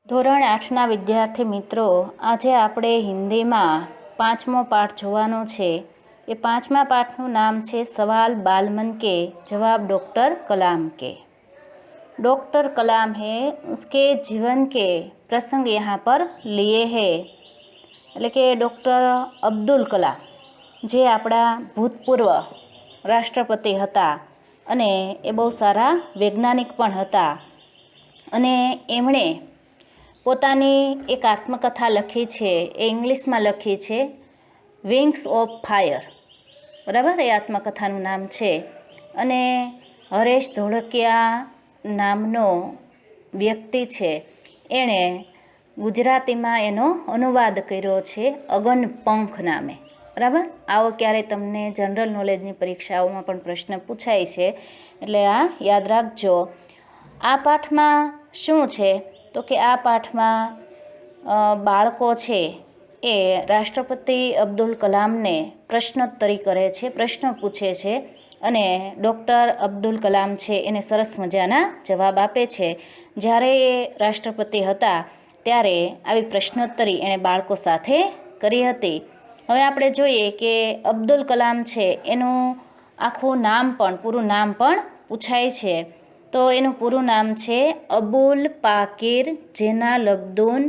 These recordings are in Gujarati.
ધોરણ 8ના વિદ્યાર્થી મિત્રો, આજે આપણે હિન્દીમાં 5મો પાઠ જોવાનો છે। એ 5મા પાઠનું નામ છે સવાલ बालमन के जवाब डॉक्टर कलाम के। डॉक्टर कलाम है उसके जीवन के प्रसंग यहाँ पर लिए है। એટલે કે ડૉક્ટર અબ્દુલ કલામ જે આપણા ભૂતપૂર્વ રાષ્ટ્રપતિ હતા અને એ બહુ સારા વૈજ્ઞાનિક પણ હતા અને એમણે પોતાની એક આત્મકથા લખી છે, એ ઇંગ્લિશમાં લખી છે, વિંગ્સ ઓફ ફાયર, બરાબર, એ આત્મકથાનું નામ છે। અને હરેશ ધોળકિયા નામનો વ્યક્તિ છે, એણે ગુજરાતીમાં એનો અનુવાદ કર્યો છે અગન પંખ નામે, બરાબર। આવો ક્યારે તમને જનરલ નોલેજની પરીક્ષાઓમાં પણ પ્રશ્ન પૂછાય છે, એટલે આ યાદ રાખજો। આ પાઠમાં શું છે તો કે આ પાઠમાં બાળકો છે એ રાષ્ટ્રપતિ અબ્દુલ કલામને પ્રશ્નોત્તરી કરે છે, પ્રશ્ન પૂછે છે અને ડૉક્ટર અબ્દુલ કલામ છે એને સરસ મજાના જવાબ આપે છે। જ્યારે એ રાષ્ટ્રપતિ હતા ત્યારે આવી પ્રશ્નોત્તરી એણે બાળકો સાથે કરી હતી। હવે આપણે જોઈએ કે અબ્દુલ કલામ છે એનું આખું નામ પણ, પૂરું નામ પણ પૂછાય છે। તો એનું પૂરું નામ છે અબુલ પાકીર જેનાલબ્દીન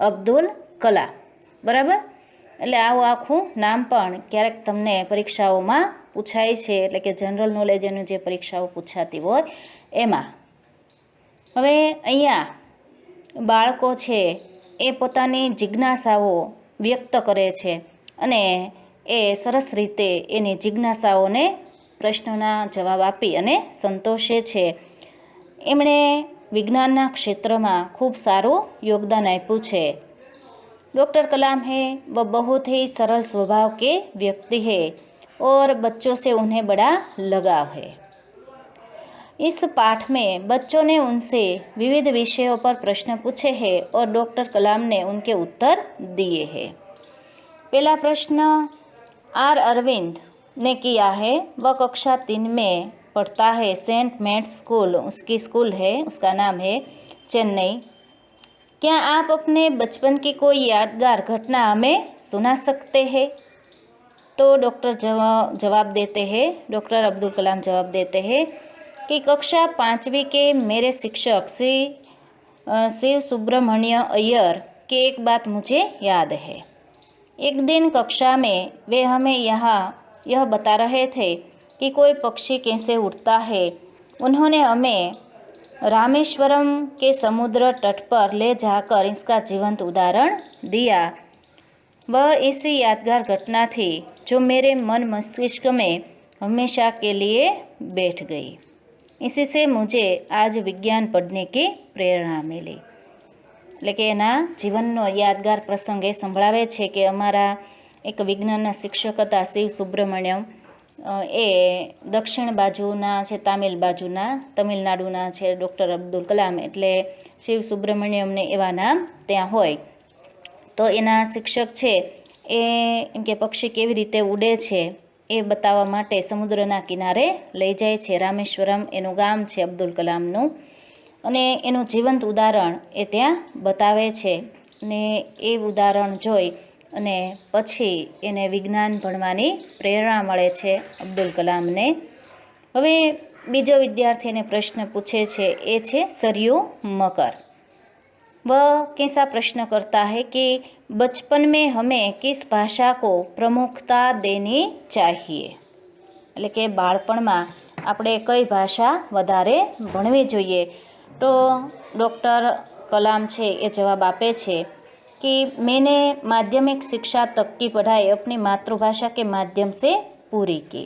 અબ્દુલ કલામ, બરાબર। એટલે આવું આખું નામ પણ ક્યારેક તમને પરીક્ષાઓમાં પૂછાય છે, એટલે કે જનરલ નોલેજ એનું જે પરીક્ષાઓ પૂછાતી હોય એમાં। હવે અહીંયા બાળકો છે એ પોતાની જિજ્ઞાસાઓ વ્યક્ત કરે છે અને એ સરસ રીતે એની જિજ્ઞાસાઓને પ્રશ્નોના જવાબ આપી અને સંતોષે છે। એમણે વિજ્ઞાનના ક્ષેત્રમાં ખૂબ સારું યોગદાન આપ્યું છે। डॉक्टर कलाम है वह बहुत ही सरल स्वभाव के व्यक्ति है और बच्चों से उन्हें बड़ा लगाव है। इस पाठ में बच्चों ने उनसे विविध विषयों पर प्रश्न पूछे हैं और डॉक्टर कलाम ने उनके उत्तर दिए हैं। पहला प्रश्न आर अरविंद ने किया है। वह कक्षा 3 में पढ़ता है, सेंट मेट्स स्कूल उसकी स्कूल है, उसका नाम है, चेन्नई। क्या आप अपने बचपन की कोई यादगार घटना हमें सुना सकते हैं? तो डॉक्टर जवाब देते हैं, डॉक्टर अब्दुल कलाम जवाब देते हैं कि कक्षा 5वीं के मेरे शिक्षक श्री शिव सुब्रमण्य अय्यर की एक बात मुझे याद है। एक दिन कक्षा में वे हमें यह बता रहे थे कि कोई पक्षी कैसे उड़ता है। उन्होंने हमें रामेश्वरम के समुद्र तट पर ले जाकर इसका जीवंत उदाहरण दिया। वह ऐसी यादगार घटना थी जो मेरे मन मस्तिष्क में हमेशा के लिए बैठ गई। इसी से मुझे आज विज्ञान पढ़ने की प्रेरणा मिली। એટલે કે એના જીવનનો યાદગાર પ્રસંગ એ સંભળાવે છે કે અમારા એક વિજ્ઞાનના શિક્ષક હતા શિવ સુબ્રમણ્યમ, એ દક્ષિણ બાજુના છે, તમિલનાડુના છે ડૉક્ટર અબ્દુલ કલામ, એટલે શિવ સુબ્રમણ્યમને એવા નામ ત્યાં હોય। તો એના શિક્ષક છે એ એમ કે પક્ષી કેવી રીતે ઉડે છે એ બતાવવા માટે સમુદ્રના કિનારે લઈ જાય છે। રામેશ્વરમ એનું ગામ છે અબ્દુલ કલામનું, અને એનું જીવંત ઉદાહરણ એ ત્યાં બતાવે છે અને એ ઉદાહરણ જોઈ અને પછી એને વિજ્ઞાન ભણવાની પ્રેરણા મળે છે અબ્દુલ કલામને। હવે બીજો વિદ્યાર્થીને પ્રશ્ન પૂછે છે, એ છે સરયુ મકર। वह कैसा प्रश्न करता है कि बचपन में हमें किस भाषा को प्रमुखता देनी चाहिए। એટલે કે બાળપણમાં આપણે કઈ ભાષા વધારે ભણવી જોઈએ। તો डॉक्टर कलाम છે એ જવાબ આપે છે कि मैंने माध्यमिक शिक्षा तक की पढ़ाई अपनी मातृभाषा के माध्यम से पूरी की।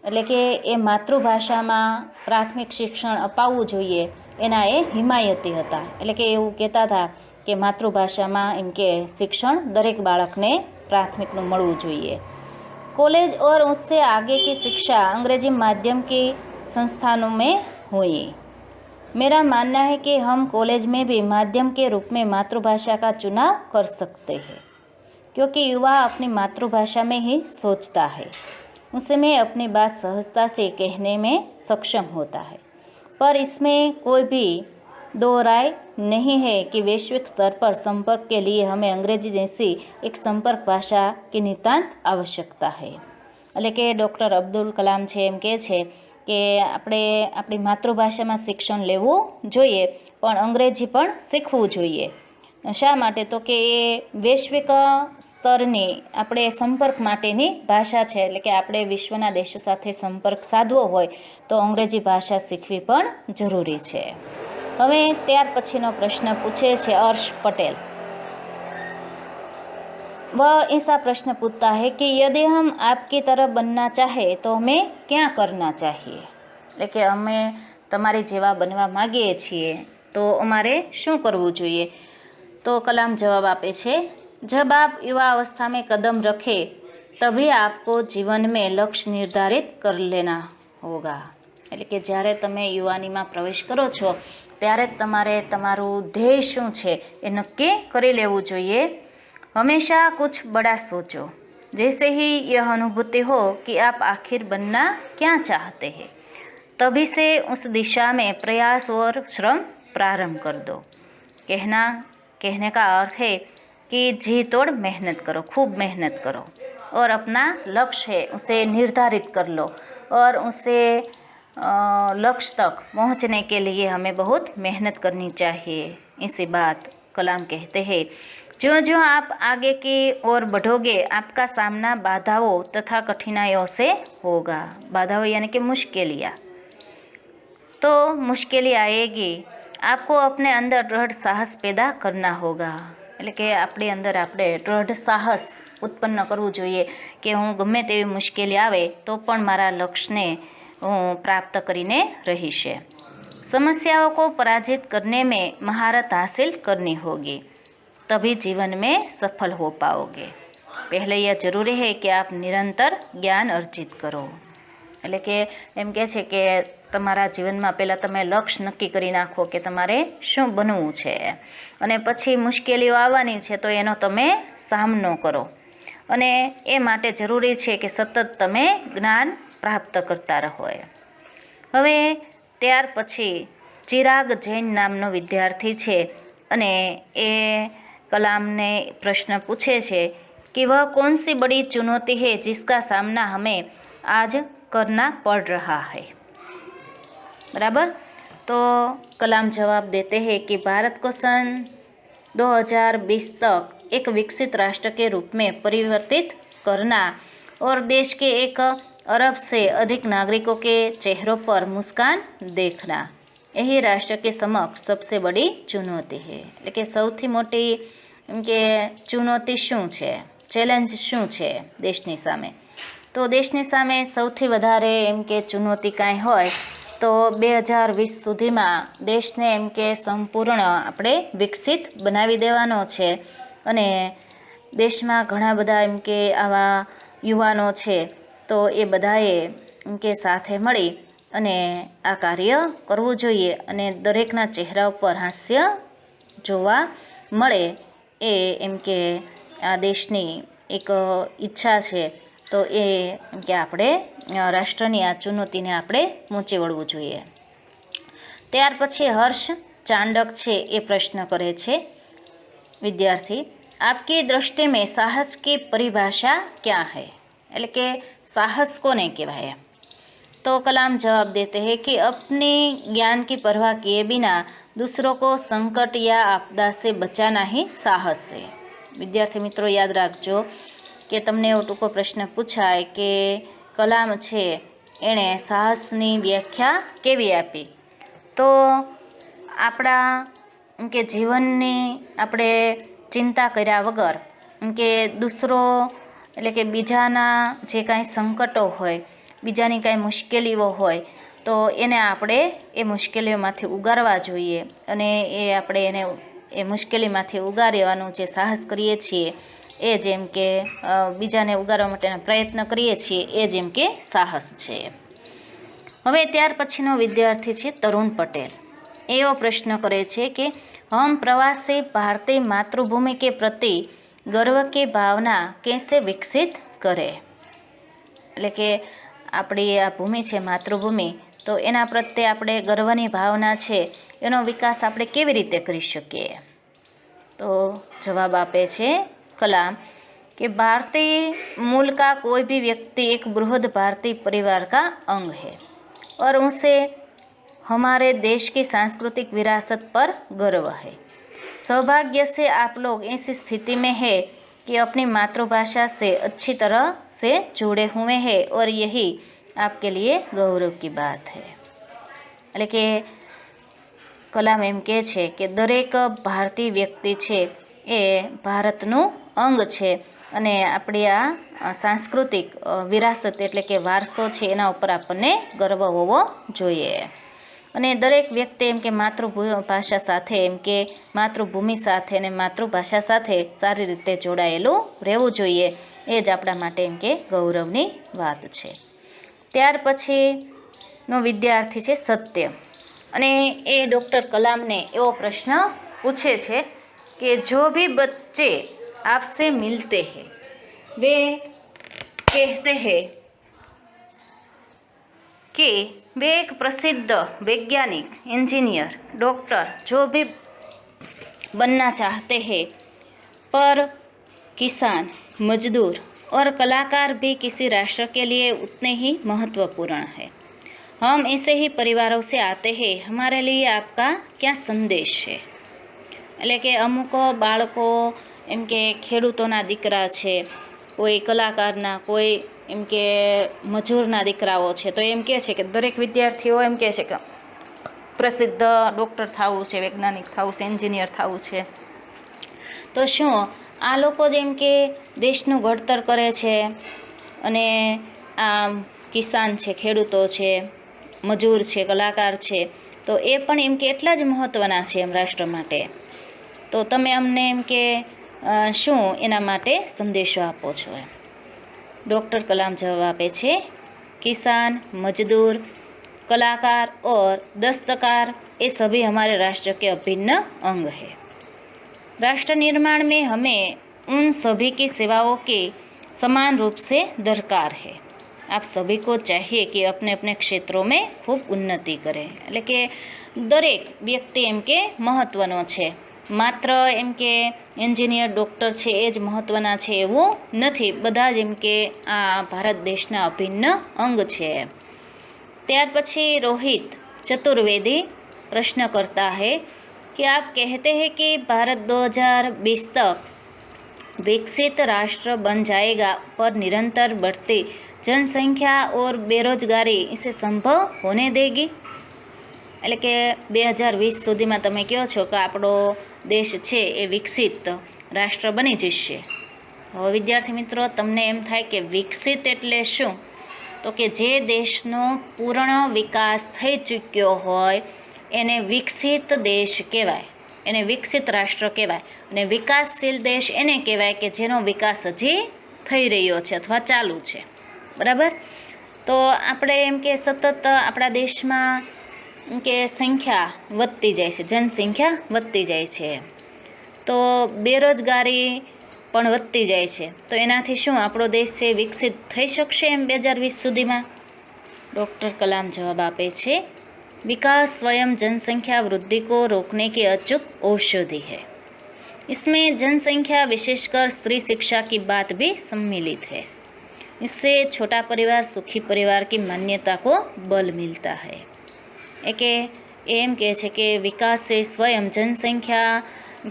એટલે કે એ માતૃભાષામાં પ્રાથમિક શિક્ષણ અપાવવું જોઈએ એના એ હિમાયતી હતા। એટલે કે એવું કહેતા હતા કે માતૃભાષામાં એમ કે શિક્ષણ દરેક બાળકને પ્રાથમિકનું મળવું જોઈએ। कॉलेज और उससे आगे की शिक्षा अंग्रेजी माध्यम की संस्थानों में हुई। मेरा मानना है कि हम कॉलेज में भी माध्यम के रूप में मातृभाषा का चुनाव कर सकते हैं, क्योंकि युवा अपनी मातृभाषा में ही सोचता है, उसमें अपनी बात सहजता से कहने में सक्षम होता है। पर इसमें कोई भी दो राय नहीं है कि वैश्विक स्तर पर संपर्क के लिए हमें अंग्रेजी जैसी एक संपर्क भाषा की नितांत आवश्यकता है। એટલે કે ડૉક્ટર અબ્દુલ કલામ છે એમ કહે છે કે આપણે આપણી માતૃભાષામાં શિક્ષણ લેવું જોઈએ, પણ અંગ્રેજી પણ શીખવું જોઈએ. શા માટે? તો કે એ વૈશ્વિક સ્તરની આપણે સંપર્ક માટેની ભાષા છે. એટલે કે આપણે વિશ્વના દેશો સાથે સંપર્ક સાધવો હોય તો અંગ્રેજી ભાષા શીખવી પણ જરૂરી છે. હવે ત્યાર પછીનો પ્રશ્ન પૂછે છે હર્ષ પટેલ. वह ऐसा प्रश्न पूछता है कि यदि हम आपकी तरह बनना चाहे तो हमें क्या करना चाहिए? એટલે કે અમે તમારી જેવા બનવા માગીએ છીએ તો અમારે શું કરવું જોઈએ? तो कलाम जवाब आपे छे, जब आप युवा अवस्था में कदम रखें तभी आपको जीवन में लक्ष्य निर्धारित कर लेना होगा. એટલે કે જ્યારે તમે યુવાનીમાં પ્રવેશ કરો છો ત્યારે તમારે તમારું ધ્યેય શું છે એ નક્કી કરી લેવું જોઈએ. हमेशा कुछ बड़ा सोचो, जैसे ही यह अनुभूति हो कि आप आखिर बनना क्या चाहते हैं, तभी से उस दिशा में प्रयास और श्रम प्रारंभ कर दो. कहने का अर्थ है कि जी तोड़ मेहनत करो, खूब मेहनत करो और अपना लक्ष्य है उसे निर्धारित कर लो और उसे लक्ष्य तक पहुंचने के लिए हमें बहुत मेहनत करनी चाहिए. इसी बात कलाम कहते हैं, जो जो आप आगे की ओर बढ़ोगे आपका सामना बाधाओं तथा कठिनाइयों से होगा. बाधाओं यानी कि मुश्किलियाँ. तो मुश्किलें आएगी, आपको अपने अंदर दृढ़ साहस पैदा करना होगा. એટલે કે આપણી અંદર આપણે દૃઢ સાહસ ઉત્પન્ન કરવું જોઈએ કે હું ગમે તેવી મુશ્કેલી આવે તો પણ મારા લક્ષ્યને હું પ્રાપ્ત કરીને રહીશ. समस्याओं को पराजित करने में महारत हासिल करनी होगी, तभी जीवन में सफल हो पाओगे. पहले यह जरूरी है कि आप निरंतर ज्ञान अर्जित करो. એટલે કે એમ કહે છે કે તમારા જીવનમાં પહેલાં તમે લક્ષ્ય નક્કી કરી નાખો કે તમારે શું બનવું છે અને પછી મુશ્કેલીઓ આવવાની છે તો એનો તમે સામનો કરો. અને એ માટે જરૂરી છે કે સતત તમે જ્ઞાન પ્રાપ્ત કરતા રહો. હવે ત્યાર પછી ચિરાગ જૈન નામનો વિદ્યાર્થી છે અને એ कलाम ने प्रश्न पूछे छे कि वह कौन सी बड़ी चुनौती है जिसका सामना हमें आज करना पड़ रहा है. बराबर. तो कलाम जवाब देते हैं कि भारत को सन 2020 तक एक विकसित राष्ट्र के रूप में परिवर्तित करना और देश के 1 अरब से अधिक नागरिकों के चेहरों पर मुस्कान देखना यही राष्ट्र के समक्ष सबसे बड़ी चुनौती है. એટલે કે સૌથી મોટી એમ કે ચુનૌતી શું છે, ચેલેન્જ શું છે દેશની સામે? તો દેશની સામે સૌથી વધારે એમ કે ચુનૌતી કાંઈ હોય તો 2020 સુધીમાં દેશને એમ કે સંપૂર્ણ આપણે વિકસિત બનાવી દેવાનો છે. અને દેશમાં ઘણા બધા એમ કે આવા યુવાનો છે તો એ બધાએ એમ કે સાથે મળી અને આ કાર્ય કરવું જોઈએ અને દરેકના ચહેરા ઉપર હાસ્ય જોવા મળે એ એમ કે આ દેશની એક ઈચ્છા છે. તો એ એમ કે આપણે રાષ્ટ્રની આ ચુનૌતીને આપણે પહોંચી વળવું જોઈએ. ત્યાર પછી હર્ષ ચાંડક છે એ પ્રશ્ન કરે છે વિદ્યાર્થી, આપકી દૃષ્ટિ में साहस की परिभाषा क्या है? એટલે કે સાહસ કોને કહેવાય? तो कलाम जवाब देते हैं कि अपने ज्ञान की परवाह किए बिना दूसरों को संकट या आपदा से बचाना ही साहस है. विद्यार्थी मित्रों याद रखजो कि तमने एवो टूंको प्रश्न पूछाय कि कलाम छे एणे साहसनी व्याख्या केवी आपी. तो आपणा के जीवननी आपणे चिंता कर्या वगर के दूसरो એટલે કે બીજાના જે કાંઈ સંકટો હોય, બીજાની કાંઈ મુશ્કેલીઓ હોય તો એને આપણે એ મુશ્કેલીઓમાંથી ઉગારવા જોઈએ અને એ આપણે એને એ મુશ્કેલીમાંથી ઉગારવાનું જે સાહસ કરીએ છીએ એ જેમ કે બીજાને ઉગારવા માટેના પ્રયત્ન કરીએ છીએ એ જેમ કે સાહસ છે. હવે ત્યાર પછીનો વિદ્યાર્થી છે તરુણ પટેલ. એવો પ્રશ્ન કરે છે કે हम प्रवासी भारतीय मातृभूमि के प्रति गर्व की भावना कैसे विकसित करें? એટલે કે આપણી આ ભૂમિ છે માતૃભૂમિ તો એના પ્રત્યે આપણે ગર્વની ભાવના છે એનો વિકાસ આપણે કેવી રીતે કરી શકીએ? તો જવાબ આપે છે कलाम कि भारतीय मूल का कोई भी व्यक्ति एक बृहद भारतीय परिवार का अंग है और उसे हमारे देश की सांस्कृतिक विरासत पर गर्व है। सौभाग्य से आप लोग ऐसी स्थिति में है कि अपनी मातृभाषा से अच्छी तरह से जुड़े हुए हैं और यही आपके लिए गौरव की बात है। એટલે કે કલામ એમ કહે છે કે દરેક ભારતીય વ્યક્તિ છે એ ભારતનું અંગ છે અને આપણી આ સાંસ્કૃતિક વિરાસત એટલે કે વારસો છે એના ઉપર આપણને ગર્વ હોવો જોઈએ અને દરેક વ્યક્તિ એમ કે માતૃભાષા સાથે એમ કે માતૃભૂમિ સાથે અને માતૃભાષા સાથે સારી રીતે જોડાયેલું રહેવું જોઈએ, એ જ આપણા માટે એમ કે ગૌરવની વાત છે। ત્યાર પછીનો વિદ્યાર્થી છે સત્ય અને એ ડૉક્ટર કલામને એવો પ્રશ્ન પૂછે છે કે જો भी बच्चे आपसे मिलते हैं वे कहते हैं कि वे एक प्रसिद्ध वैज्ञानिक, इंजीनियर, डॉक्टर जो भी बनना चाहते हैं, पर किसान, मजदूर और कलाकार भी किसी राष्ट्र के लिए उतने ही महत्वपूर्ण है। हम ऐसे ही परिवारों से आते हैं, हमारे लिए आपका क्या संदेश है? એટલે કે અમુક બાળકો એમ કે ખેડૂતોના દીકરા છે, કોઈ કલાકારના, કોઈ એમ કે મજૂરના દીકરાઓ છે, તો એમ કહે છે કે દરેક વિદ્યાર્થીઓ એમ કહે છે કે પ્રસિદ્ધ ડૉક્ટર થવું છે, વૈજ્ઞાનિક થવું છે, એન્જિનિયર થવું છે। તો શું આ લોકો જેમ કે દેશનું ઘડતર કરે છે અને આ કિસાન છે, ખેડૂતો છે, મજૂર છે, કલાકાર છે, તો એ પણ એમ કે એટલા જ મહત્ત્વના છે એમ રાષ્ટ્ર માટે। તો તમે અમને એમ કે શું એના માટે સંદેશો આપો છો? એમ डॉक्टर कलाम जवाब આપે છે किसान, मजदूर, कलाकार और दस्तकार ये सभी हमारे राष्ट्र के अभिन्न अंग हैं। राष्ट्र निर्माण में हमें उन सभी की सेवाओं की समान रूप से दरकार है। आप सभी को चाहिए कि अपने अपने क्षेत्रों में खूब उन्नति करें। એટલે કે દરેક વ્યક્તિ એમ કે મહત્ત્વનો છે, માત્ર એમ કે એન્જિનિયર, ડૉક્ટર છે એ જ મહત્ત્વના છે એવું નથી, બધા જ એમ કે આ ભારત દેશના અભિન્ન અંગ છે। ત્યાર પછી રોહિત ચતુર્વેદી प्रश्न करता है कि आप कहते हैं कि भारत 2020 तक विकसित राष्ट्र बन जाएगा, पर निरंतर बढ़ती जनसंख्या और बेरोजगारी इसे संभव होने देगी? એટલે કે 2020 સુધીમાં તમે કહો છો કે આપણો દેશ છે એ વિકસિત રાષ્ટ્ર બની જશે। હવે વિદ્યાર્થી મિત્રો તમને એમ થાય કે વિકસિત એટલે શું? તો કે જે દેશનો પૂર્ણ વિકાસ થઈ ચૂક્યો હોય એને વિકસિત દેશ કહેવાય, એને વિકસિત રાષ્ટ્ર કહેવાય અને વિકાસશીલ દેશ એને કહેવાય કે જેનો વિકાસ હજી થઈ રહ્યો છે અથવા ચાલુ છે, બરાબર? તો આપણે એમ કે સતત આપણા દેશમાં કે સંખ્યા વધતી જાય છે, જનસંખ્યા વધતી જાય છે, તો બેરોજગારી પણ વધતી જાય છે, તો એનાથી શું આપણો દેશ છે વિકસિત થઈ શકશે એમ 2020 સુધીમાં? ડૉક્ટર કલામ જવાબ આપે છે विकास स्वयं जनसंख्या वृद्धि को रोकने की अचूक औषधि है। इसमें जनसंख्या विशेषकर स्त्री शिक्षा की बात भी सम्मिलित है। इससे छोटा परिवार सुखी परिवार की मान्यता को बल मिलता है। કે એમ કહે છે કે વિકાસ છે સ્વયં જનસંખ્યા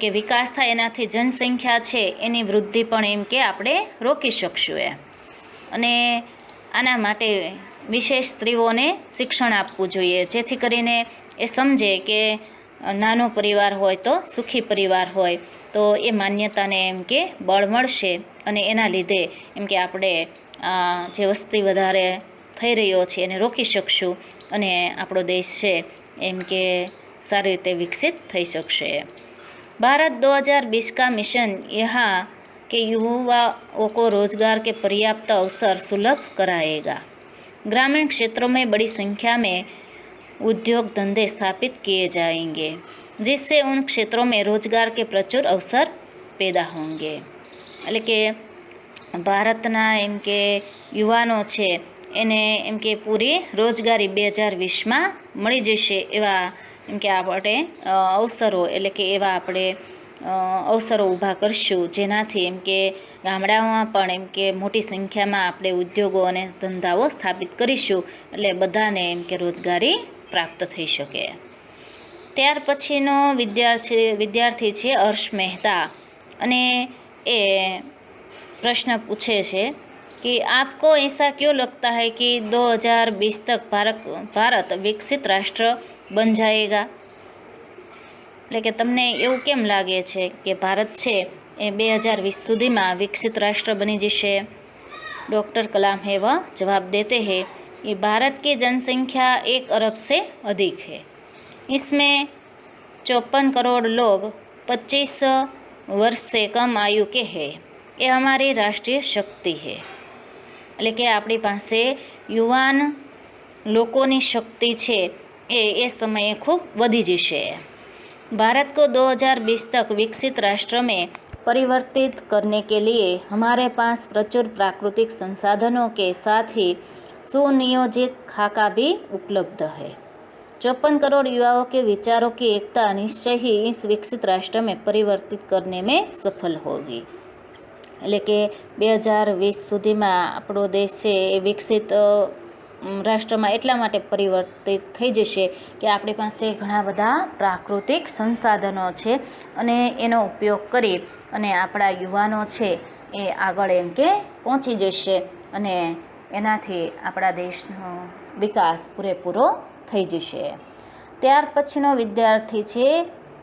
કે વિકાસ થાય એનાથી જનસંખ્યા છે એની વૃદ્ધિ પણ એમ કે આપણે રોકી શકશું એમ, અને આના માટે વિશેષ સ્ત્રીઓને શિક્ષણ આપવું જોઈએ જેથી કરીને એ સમજે કે નાનો પરિવાર હોય તો સુખી પરિવાર હોય તો એ માન્યતાને એમ કે બળ મળશે અને એના લીધે એમ કે આપણે જે વસ્તી વધારે થઈ રહ્યો છે એને રોકી શકશું અને આપણો દેશ છે એમ કે સારી રીતે વિકસિત થઈ શકશે। भारत 2020 का मिशन यहाँ के युवाओं को रोजगार के पर्याप्त अवसर सुलभ कराएगा। ग्रामीण क्षेत्रों में बड़ी संख्या में उद्योग धंधे स्थापित किए जाएंगे जिससे उन क्षेत्रों में रोजगार के प्रचुर अवसर पैदा होंगे। એટલે કે ભારતના એમ કે યુવાનો છે એને એમ કે પૂરી રોજગારી 2020માં મળી જશે એવા એમ કે આપણે અવસરો એટલે કે એવા આપણે અવસરો ઊભા કરશું, જેનાથી એમ કે ગામડાઓમાં પણ એમ કે મોટી સંખ્યામાં આપણે ઉદ્યોગો અને ધંધાઓ સ્થાપિત કરીશું, એટલે બધાને એમ કે રોજગારી પ્રાપ્ત થઈ શકે. ત્યાર પછીનો વિદ્યાર્થી છે હર્ષ મહેતા, અને એ प्रश्न पूछे छे कि आपको ऐसा क्यों लगता है कि 2020 तक भारत विकसित राष्ट्र बन जाएगा? એટલે કે તમને એવું કેમ લાગે છે કે ભારત છે એ 2020 સુધીમાં વિકસિત રાष्ट्र बनी जशे? डॉक्टर कलाम है वह जवाब देते हैं कि भारत की जनसंख्या 1 अरब से अधिक है. इसमें 54 करोड़ लोग 25 वर्ष से कम आयु के हैं. એ અમારી રાષ્ટ્રીય શક્તિ છે. એટલે કે આપણી પાસે યુવાન લોકોની શક્તિ છે એ સમયે ખૂબ વધી જશે. भारत को 2020 तक विकसित राष्ट्र में परिवर्तित करने के लिए हमारे पास प्रचुर प्राकृतिक संसाधनों के साथ ही सुनियोजित खाका भी उपलब्ध है. 54 करोड़ युवाओं के विचारों की एकता निश्चय ही इस विकसित राष्ट्र में परिवर्तित करने में सफल होगी. એટલે કે 2020 સુધીમાં આપણો દેશ છે એ વિકસિત રાષ્ટ્રમાં એટલા માટે પરિવર્તિત થઈ જશે કે આપણી પાસે ઘણા બધા પ્રાકૃતિક સંસાધનો છે, અને એનો ઉપયોગ કરી અને આપણા યુવાનો છે એ આગળ એમ કે પહોંચી જશે, અને એનાથી આપણા દેશનો વિકાસ પૂરેપૂરો થઈ જશે. ત્યાર પછીનો વિદ્યાર્થી છે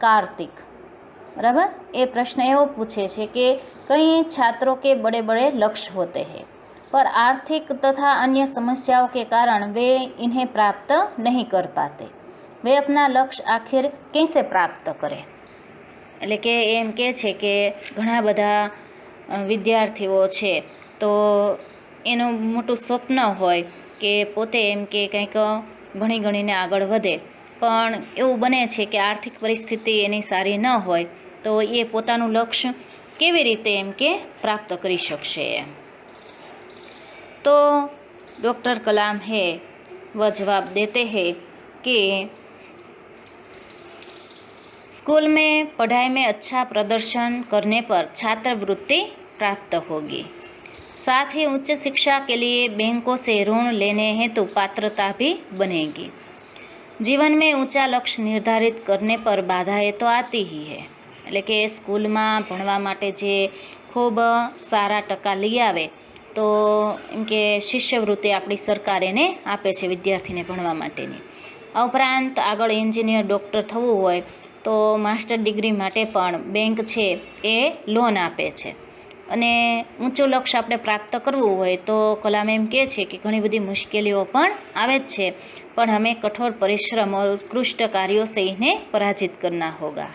કાર્તિક, बराबर. ये प्रश्न एवो पूछे छे कि कई छात्रों के बड़े बड़े लक्ष्य होते हैं, पर आर्थिक तथा अन्य समस्याओं के कारण वे इन्हें प्राप्त नहीं कर पाते. वे अपना लक्ष्य आखिर कैसे प्राप्त करें? એટલે કે એમ કહે છે કે ઘણા બધા વિદ્યાર્થીઓ છે તો એનું મોટું સ્વપ્ન હોય કે પોતે એમ કે કંઈક ભણી ગણીને આગળ વધે, પણ એવું બને છે કે આર્થિક પરિસ્થિતિ એની સારી ન હોય તો એ પોતાનું લક્ષ્ય કેવી રીતે એમ કે પ્રાપ્ત કરી શકશે. તો ડૉક્ટર કલામ હે वह जवाब देते हैं कि स्कूल में पढ़ाई में अच्छा प्रदर्शन करने पर छात्रवृत्ति प्राप्त होगी. साथ ही उच्च शिक्षा के लिए बैंकों से ऋण लेने हेतु पात्रता भी बनेगी. जीवन में ऊंचा लक्ष्य निर्धारित करने पर बाधाएं तो आती ही है. એટલે કે સ્કૂલમાં ભણવા માટે જે ખૂબ સારા ટકા લઈ આવે તો એમ કે શિષ્યવૃત્તિ આપણી સરકાર એને આપે છે વિદ્યાર્થીને ભણવા માટેની. આ ઉપરાંત આગળ એન્જિનિયર ડૉક્ટર થવું હોય તો માસ્ટર ડિગ્રી માટે પણ બેંક છે એ લોન આપે છે. અને ઊંચું લક્ષ્ય આપણે પ્રાપ્ત કરવું હોય તો કલામ એમ કહે છે કે ઘણી બધી મુશ્કેલીઓ પણ આવે જ છે, પણ हमें कठोर परिश्रम और उत्कृष्ट कार्यों से इन्हें पराजित करना होगा.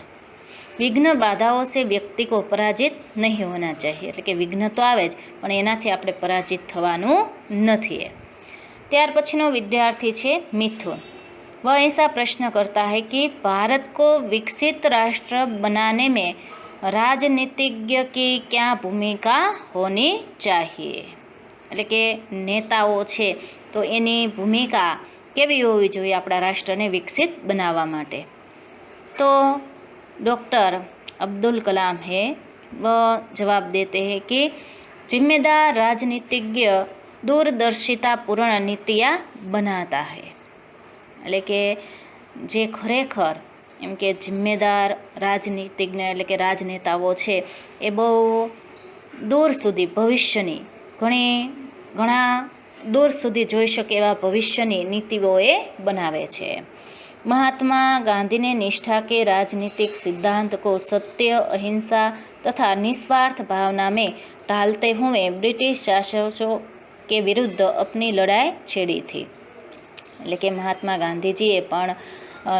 विघ्न बाधाओं से व्यक्ति को पराजित नहीं होना चाहिए. એટલે કે વિઘ્ન તો આવે જ, પણ એનાથી આપણે પરાજિત થવાનું નથી. ત્યાર પછીનો વિદ્યાર્થી છે મિથુન. वह ऐसा प्रश्न करता है कि भारत को विकसित राष्ट्र बनाने में राजनीतिज्ञ की क्या भूमिका होनी चाहिए? એટલે કે નેતાઓ છે તો એની ભૂમિકા કેવી હોવી જોઈએ આપણા રાષ્ટ્રને વિકસિત બનાવવા માટે? તો डॉक्टर अब्दुल कलाम है वह जवाब देते हैं कि जिम्मेदार राजनीतिज्ञ दूरदर्शितापूर्ण नीतियाँ बनाता है. એટલે કે જે ખરેખર એમ કે જિમ્મેદાર રાજનીતિજ્ઞ એટલે કે રાજનેતાઓ છે એ બહુ દૂર સુધી ભવિષ્યની ઘણા दूर सुधी जोई शके एवा भविष्यनी नीतिओ ए बनावे छे. महात्मा गांधी ने निष्ठा के राजनीतिक सिद्धांत को सत्य, अहिंसा तथा निस्वार्थ भावना में ढालते हुए ब्रिटिश शासकों के विरुद्ध अपनी लड़ाई छेड़ी थी. એટલે કે મહાત્મા ગાંધીજીએ પણ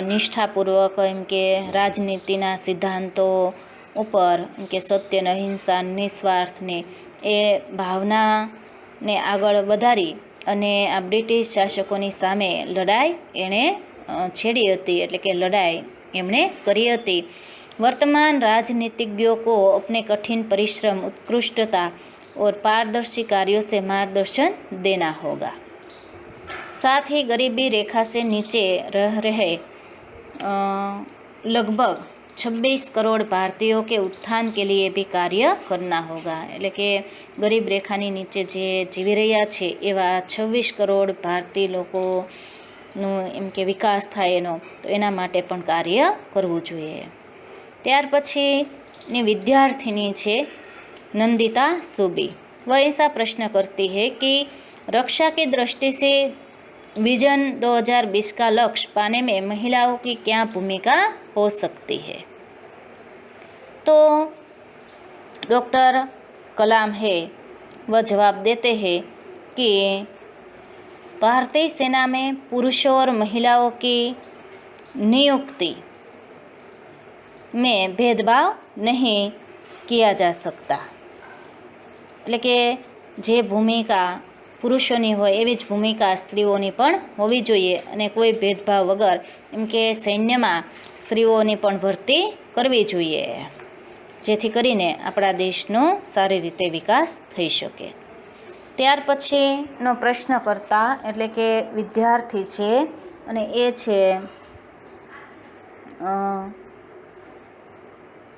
નિષ્ઠાપૂર્વક એમ કે રાજનીતિના સિદ્ધાંતો ઉપર એમ કે સત્ય, અહિંસા, નિસ્વાર્થને એ ભાવનાને આગળ વધારી અને આ બ્રિટિશ શાસકોની સામે લડાઈ એણે छेड़ी थी. એટલે કે લડાઈ એમણે કરી હતી. वर्तमान राजनीतिज्ञों को अपने कठिन परिश्रम, उत्कृष्टता और पारदर्शी कार्यों से मार्गदर्शन देना होगा. साथ ही गरीबी रेखा से नीचे रह रहे लगभग 26 करोड़ भारतीयों के उत्थान के लिए भी कार्य करना होगा। એટલે કે ગરીબ રેખાની નીચે જે જીવી રહ્યા છે એવા 26 કરોડ ભારતીય લોકોનું એમ કે વિકાસ થાય એનો, તો એના માટે પણ કાર્ય કરવું જોઈએ। ત્યાર પછીની વિદ્યાર્થીની છે नंदिता सुबी। वह ऐसा प्रश्न करती है कि रक्षा की दृष्टि से विजन 2020 का लक्ष्य पाने में महिलाओं की क्या भूमिका हो सकती है। तो डॉक्टर कलाम है वह जवाब देते हैं कि भारतीय सेना में पुरुषों और महिलाओं की नियुक्ति में भेदभाव नहीं किया जा सकता। એટલે કે જે ભૂમિકા પુરુષોની હોય એવી જ ભૂમિકા સ્ત્રીઓની પણ હોવી જોઈએ અને કોઈ ભેદભાવ વગર એમ કે સૈન્યમાં સ્ત્રીઓની પણ ભરતી કરવી જોઈએ, જેથી કરીને આપણા દેશનો સારી રીતે વિકાસ થઈ શકે। ત્યાર પછીનો પ્રશ્નકર્તા એટલે કે વિદ્યાર્થી છે અને એ છે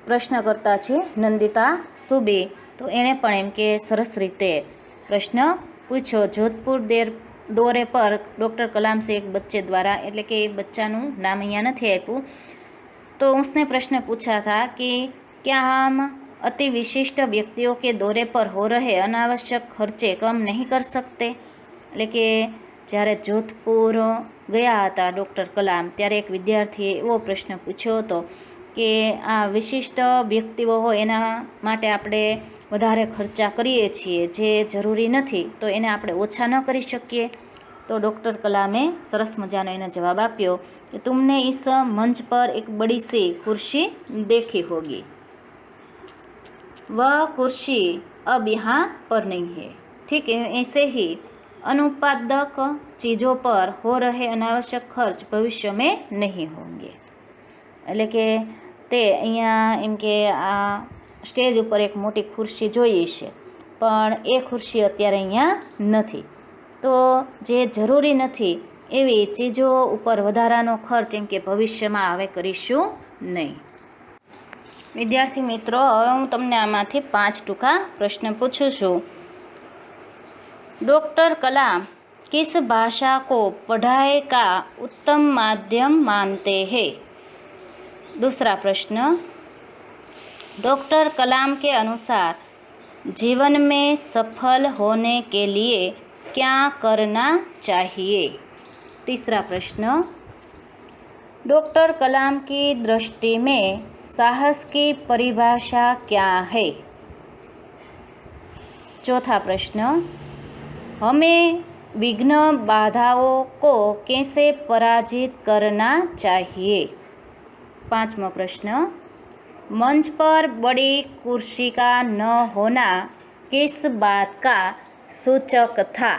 પ્રશ્નકર્તા છે નંદિતા સુબી। તો એણે પણ એમ કે સરસ રીતે પ્રશ્ન પૂછ્યો। જોધપુર दौरे पर डॉक्टर कलाम से एक बच्चे द्वारा, એટલે કે એક બચ્ચાનું નામ અહીંયા નથી આપ્યું, तो उसने प्रश्न पूछा था कि क्या हम अति विशिष्ट व्यक्तियों के दौरे पर हो रहे अनावश्यक खर्चे कम नहीं कर सकते। એટલે કે જ્યારે જોધપુર ગયા હતા ડૉક્ટર કલામ ત્યારે એક વિદ્યાર્થીએ એવો પ્રશ્ન પૂછ્યો હતો કે આ વિશિષ્ટ વ્યક્તિઓ હોય એના માટે આપણે વધારે ખર્ચા કરીએ છીએ જે જરૂરી નથી, તો એને આપણે ઓછા ન કરી શકીએ। તો ડૉક્ટર કલામે સરસ મજાનો એને જવાબ આપ્યો कि तुमने इस मंच पर एक बड़ी सी कुर्सी देखी होगी, वह कुर्सी अब यहाँ पर नहीं है। ठीक है, ऐसे ही अनुत्पादक चीज़ों पर हो रहे अनावश्यक खर्च भविष्य में नहीं होंगे। એટલે કે તે અહીંયા એમ કે આ સ્ટેજ ઉપર એક મોટી ખુરશી જોઈએ છે પણ એ ખુરશી અત્યારે અહીંયા નથી, તો જે જરૂરી નથી એવી ચીજો ઉપર વધારાનો ખર્ચ એમ કે ભવિષ્યમાં હવે કરીશું નહીં। વિદ્યાર્થી મિત્રો, હવે હું તમને આમાંથી 5 ટૂંકા પ્રશ્ન પૂછું છું। डॉक्टर कलाम किस भाषा को पढ़ाई का उत्तम माध्यम मानते हैं। दूसरा प्रश्न, डॉक्टर कलाम के अनुसार जीवन में सफल होने के लिए क्या करना चाहिए। तीसरा प्रश्न, डॉक्टर कलाम की दृष्टि में साहस की परिभाषा क्या है। चौथा प्रश्न, हमें विघ्न बाधाओं को कैसे पराजित करना चाहिए। पांचवा प्रश्न, मंच पर बड़ी कुर्सी का न होना किस बात का सूचक था।